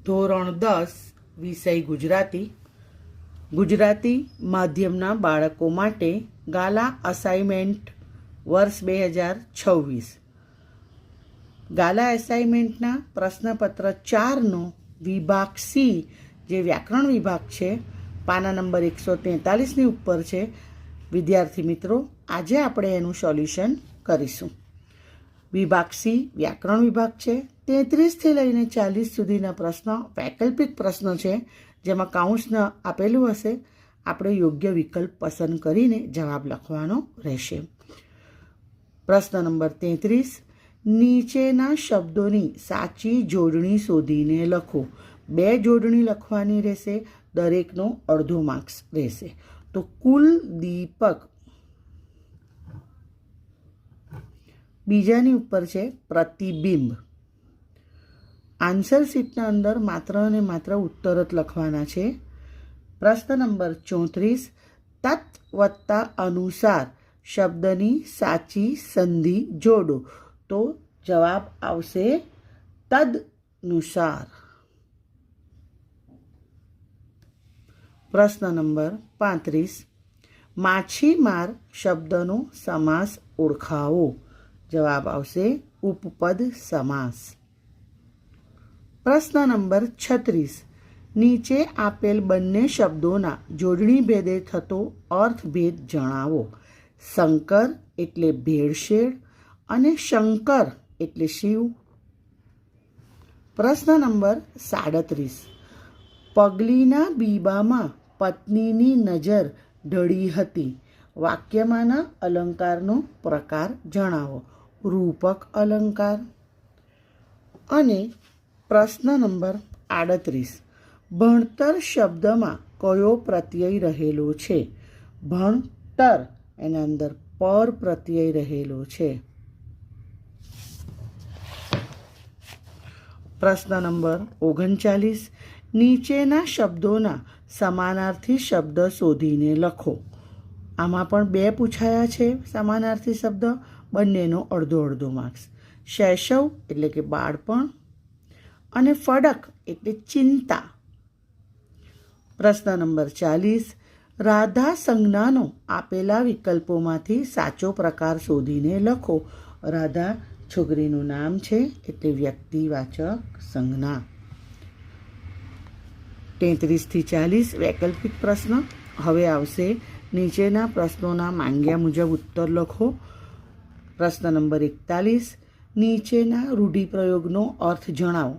ધોરણ 10 વિષય ગુજરાતી. ગુજરાતી માધ્યમના બાળકો માટે ગાલા અસાઇનમેન્ટ વર્ષ 2026. ગાલા અસાઇનમેન્ટના પ્રશ્નપત્ર 4નો વિભાગ સી, જે વ્યાકરણ વિભાગ છે, પાના નંબર 143ની ઉપર છે. વિદ્યાર્થી મિત્રો, આજે આપણે એનું સોલ્યુશન કરીશું. વિભાગ સી વ્યાકરણ વિભાગ છે. 33થી લઈને 40 સુધીના પ્રશ્નો વૈકલ્પિક પ્રશ્નો છે, જેમાં કાઉન્સના આપેલું હશે. આપણે યોગ્ય વિકલ્પ પસંદ કરીને જવાબ લખવાનો રહેશે. પ્રશ્ન નંબર 33, નીચેના શબ્દોની સાચી જોડણી શોધીને લખો. 2 જોડણી લખવાની રહેશે, દરેકનો અડધો માર્ક્સ રહેશે. તો કુલદીપક, બીજાની ઉપર છે પ્રતિબિંબ. આન્સર શીટના અંદર માત્ર અને માત્ર ઉત્તર જ લખવાના છે. પ્રશ્ન નંબર 34, તત વત્તા અનુસાર શબ્દની સાચી સંધિ જોડો. તો જવાબ આવશે તદનુસાર. પ્રશ્ન નંબર 35, માછીમાર શબ્દનો સમાસ ઓળખાવો. જવાબ આવશે ઉપપદ સમાસ. પ્રશ્ન નંબર 36, નીચે આપેલ બંને શબ્દોના જોડણી ભેદે થતો અર્થભેદ જણાવો. શંકર એટલે ભેળસેળ અને શંકર એટલે શિવ. પ્રશ્ન નંબર 37, પગલીના બીબામાં પત્નીની નજર ઢળી હતી. વાક્યમાંના અલંકારનો પ્રકાર જણાવો. રૂપક અલંકાર. અને પ્રશ્ન નંબર 38, ભણતર શબ્દમાં કયો પ્રત્યય રહેલો છે? ભણતર, એના અંદર પર પ્રત્યય રહેલો છે. પ્રશ્ન નંબર 39, નીચેના શબ્દોના સમાનાર્થી શબ્દ શોધીને લખો. આમાં પણ 2 પૂછાયા છે સમાનાર્થી શબ્દ, બંનેનો અડધો અડધો માર્ક્સ. શૈશવ એટલે કે બાળપણ અને ફડક એટલે ચિંતા. પ્રશ્ન નંબર 40, રાધા સંજ્ઞાનો આપેલા વિકલ્પોમાંથી સાચો પ્રકાર શોધીને લખો. રાધા છોકરીનું નામ છે, એટલે વ્યક્તિવાચક સંજ્ઞા. 33 થી 40 વૈકલ્પિક પ્રશ્ન. હવે આવશે નીચેના પ્રશ્નોના માંગ્યા મુજબ ઉત્તર લખો. પ્રશ્ન નંબર 41, નીચેના રૂઢિપ્રયોગનો અર્થ જણાવો.